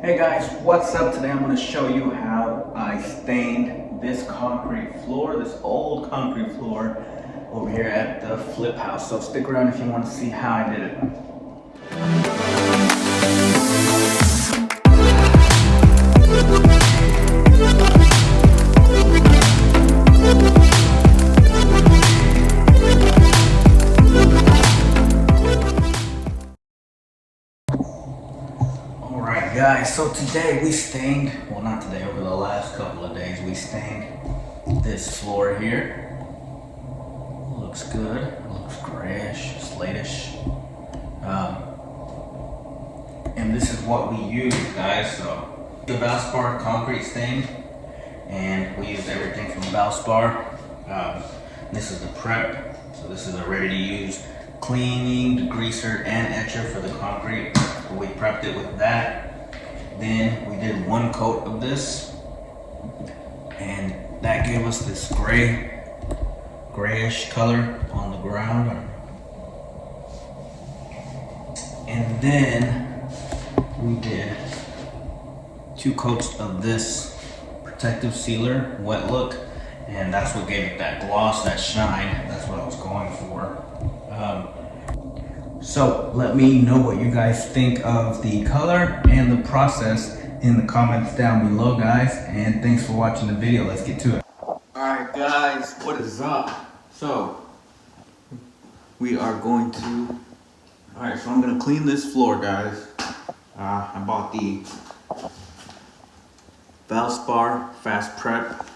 Hey guys, what's up? Today I'm going to show you how I stained this concrete floor, this old concrete floor over here at the flip house. So stick around if you want to see how I did it. Alright guys, so today we stained, well not today, over the last couple of days we stained this floor here. Looks good, looks grayish, slatish. And this is what we use, guys. So the Valspar concrete stain, and we used everything from Valspar. This is the prep, so this is a ready to use cleaning, degreaser, and etcher for the concrete. We prepped it with that. Then we did one coat of this, and that gave us this grayish color on the ground. And then we did 2 coats of this protective sealer, wet look, and that's what gave it that gloss, that shine. That's what I was going for. So let me know what you guys think of the color and the process in the comments down below, guys. And thanks for watching the video. Let's get to it. Alright guys, what is up? So we are going to, alright, so I'm going to clean this floor, guys. I bought the Valspar Fast Prep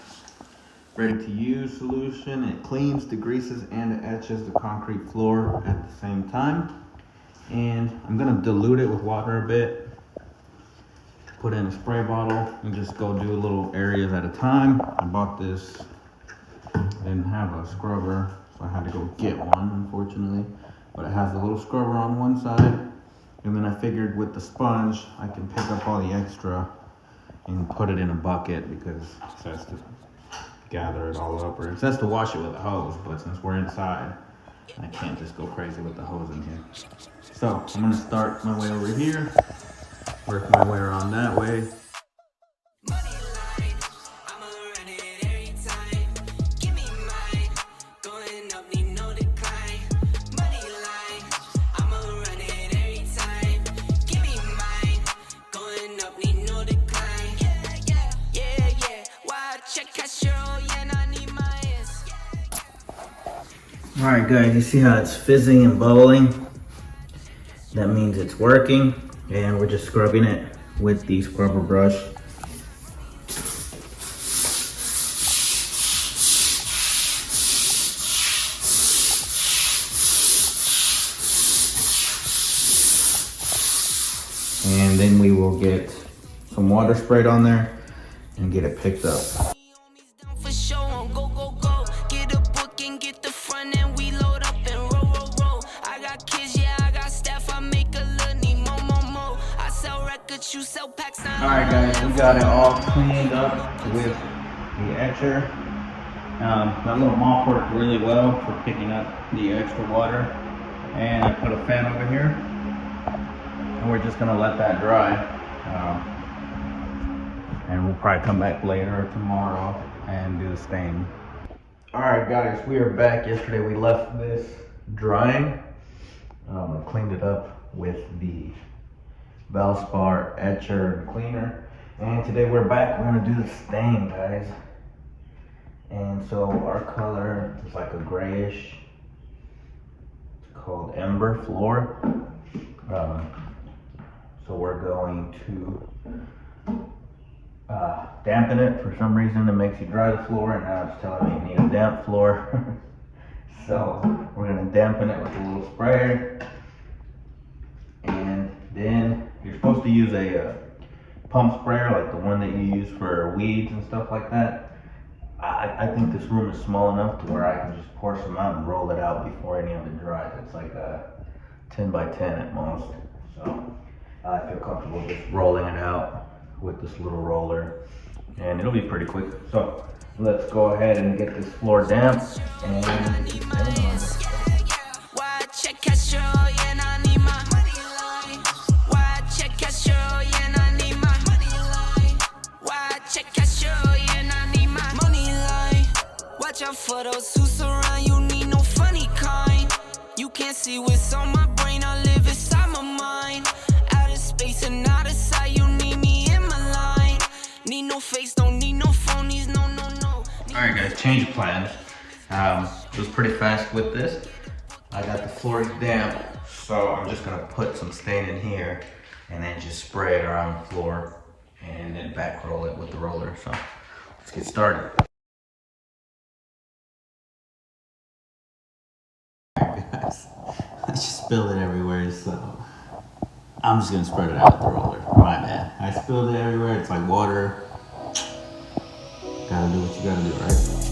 ready to use solution. It cleans, degreases, and etches the concrete floor at the same time. And I'm gonna dilute it with water a bit, put in a spray bottle, and just go do little areas at a time. I bought this, didn't have a scrubber, so I had to go get one, unfortunately. But it has a little scrubber on one side, and then I figured with the sponge, I can pick up all the extra and put it in a bucket, because it says to gather it all up, or it says to wash it with a hose, but since we're inside, I can't just go crazy with the hose in here. So I'm gonna start my way over here, work my way around that way. Alright guys, you see how it's fizzing and bubbling? That means it's working, and we're just scrubbing it with the scrubber brush. And then we will get some water sprayed on there and get it picked up. Alright guys, we got it all cleaned up with the etcher. That little mop worked really well for picking up the extra water. And I put a fan over here. And we're just going to let that dry. And we'll probably come back later or tomorrow and do the stain. Alright guys, we are back. Yesterday we left this drying. I cleaned it up with the Valspar etcher and cleaner, and today we're back. We're gonna do the stain, guys. And so our color is like a grayish, it's called Ember Floor. So we're going to dampen it. For some reason it makes you dry the floor, and now it's telling me you need a damp floor. So we're gonna dampen it with a little sprayer, and then you're supposed to use a pump sprayer, like the one that you use for weeds and stuff like that. I think this room is small enough to where I can just pour some out and roll it out before any of it dries. It's like a 10 by 10 at most. So I feel comfortable just rolling it out with this little roller, and it'll be pretty quick. So let's go ahead and get this floor damp and get it on. For those who surround you, need no funny kind. You can't see what's on my brain, I live inside my mind. Out of space and out of sight, you need me in my line. Need no face, don't need no phonies, no. Alright guys, change of plans. It was pretty fast with this. I got the floors damp, so I'm just gonna put some stain in here and then just spray it around the floor and then back roll it with the roller. So let's get started. Alright guys, I just spilled it everywhere, so I'm just gonna spread it out with the roller. My bad. I spilled it everywhere, it's like water. Gotta do what you gotta do, right?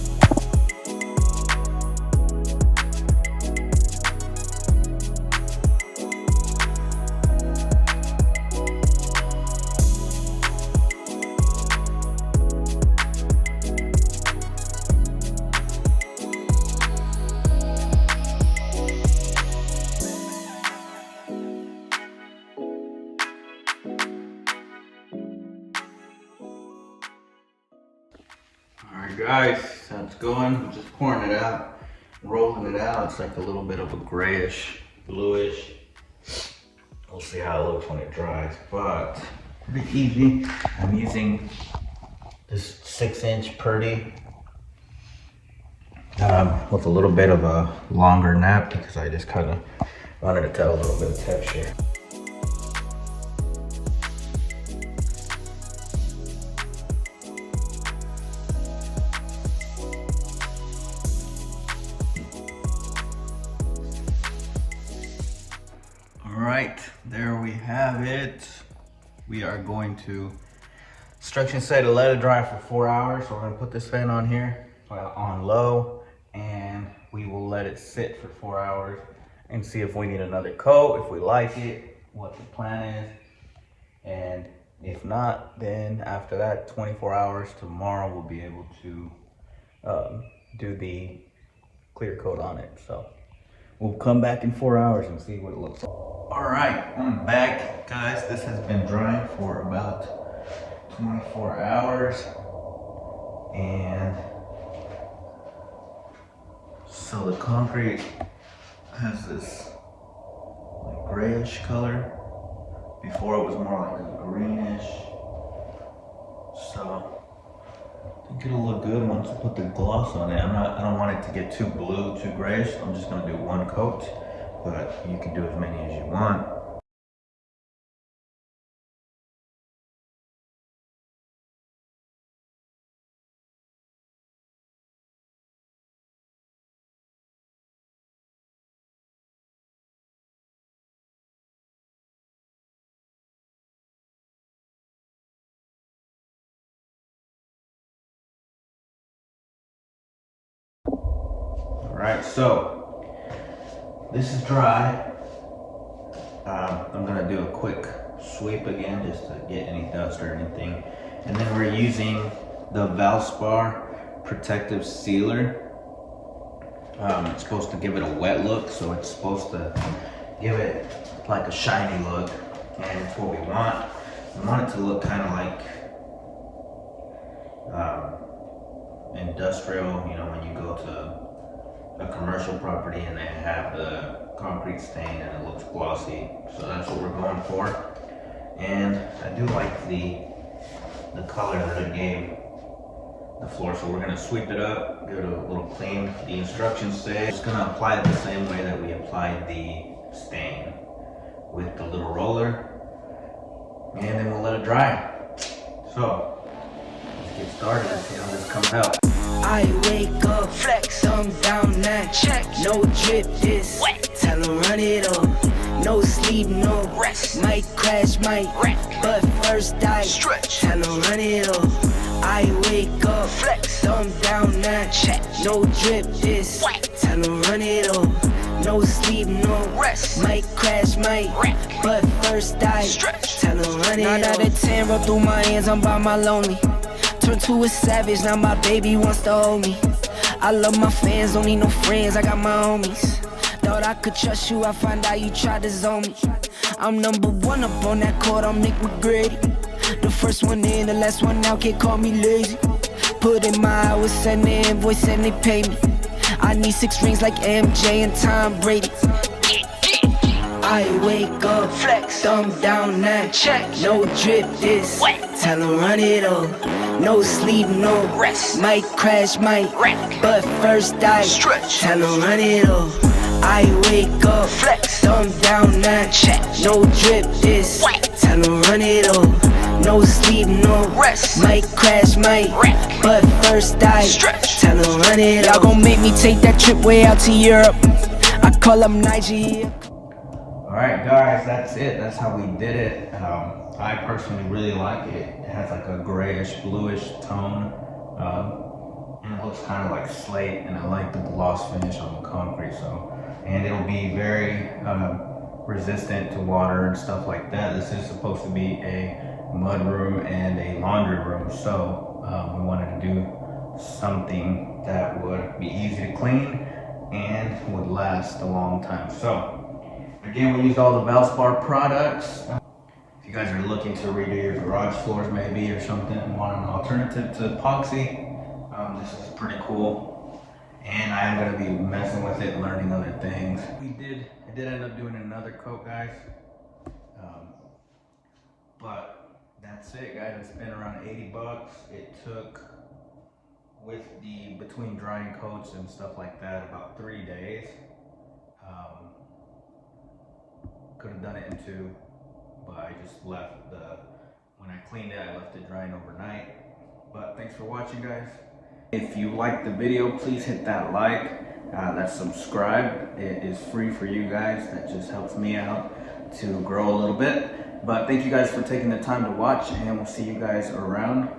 Alright guys, that's going. I'm just pouring it out, rolling it out. It's like a little bit of a grayish, bluish. We'll see how it looks when it dries, but pretty easy. I'm using this 6-inch purdy with a little bit of a longer nap because I just kind of wanted to tell a little bit of texture. Alright, there we have it. We are going to, instructions say to let it dry for 4 hours. So we're going to put this fan on here on low and we will let it sit for 4 hours and see if we need another coat, if we like it, what the plan is. And if not, then after that 24 hours, tomorrow we'll be able to do the clear coat on it. So we'll come back in 4 hours and see what it looks like. Alright, I'm back, guys. This has been drying for about 24 hours. And so the concrete has this like grayish color. Before it was more like a greenish. So I think it'll look good once I put the gloss on it. I don't want it to get too blue, too grayish. I'm just gonna do one coat, but you can do as many as you want. Alright, so this is dry. I'm gonna do a quick sweep again just to get any dust or anything. And then we're using the Valspar protective sealer. It's supposed to give it a wet look, so it's supposed to give it like a shiny look, and it's what we want. We want it to look kind of like industrial, you know, when you go to a commercial property and they have the concrete stain and it looks glossy. So that's what we're going for. And I do like the color that it gave the floor. So we're gonna sweep it up, give it a little clean. The instructions say just gonna apply it the same way that we applied the stain with the little roller. And then we'll let it dry. So let's get started and see how this comes out. I wake up, flex, thumb down, now check. No drip, this wet. Tell them run it up. No sleep, no rest. Might crash, might wreck. But first I stretch. Tell them run it up. I wake up, flex, thumb down, now check. No drip, this wet. Tell them run it up. No sleep, no rest. Might crash, might wreck. But first I stretch. Tell them run it up. 9 out of 10 roll through my hands, I'm by my lonely. Turned to a savage, now my baby wants to hold me. I love my fans, don't need no friends, I got my homies. Thought I could trust you, I find out you tried to zone me. I'm number one up on that court, I'm Nick McGrady. The first one in, the last one out, can't call me lazy. Put in my hours, send the invoice and they pay me. I need 6 rings like MJ and Tom Brady. I wake up, flex, thumb down now, check, no drip this, tell 'em run it up, no sleep, no rest, might crash, might wreck, but first I stretch, tell 'em run it up. I wake up, flex, thumb down now, check, no drip this, tell 'em run it up, no sleep, no rest, might crash, might wreck, but first I stretch, tell 'em run it up. Y'all gon' make me take that trip way out to Europe, I call up Nigeria. Alright guys, that's it. That's how we did it. I personally really like it. It has like a grayish, bluish tone. And it looks kind of like slate, and I like the gloss finish on the concrete. And it'll be very resistant to water and stuff like that. This is supposed to be a mud room and a laundry room. So we wanted to do something that would be easy to clean and would last a long time. So again, we used all the Valspar products. If you guys are looking to redo your garage floors maybe or something and want an alternative to epoxy, this is pretty cool. And I am going to be messing with it, learning other things. I did end up doing another coat, guys. But that's it, guys. It's been around 80 bucks. It took, with the between drying coats and stuff like that, about 3 days. Could have done it in 2, but I just left when I cleaned it, I left it drying overnight. But thanks for watching, guys. If you liked the video, please hit that like, that subscribe. It is free for you guys. That just helps me out to grow a little bit. But thank you guys for taking the time to watch, and we'll see you guys around.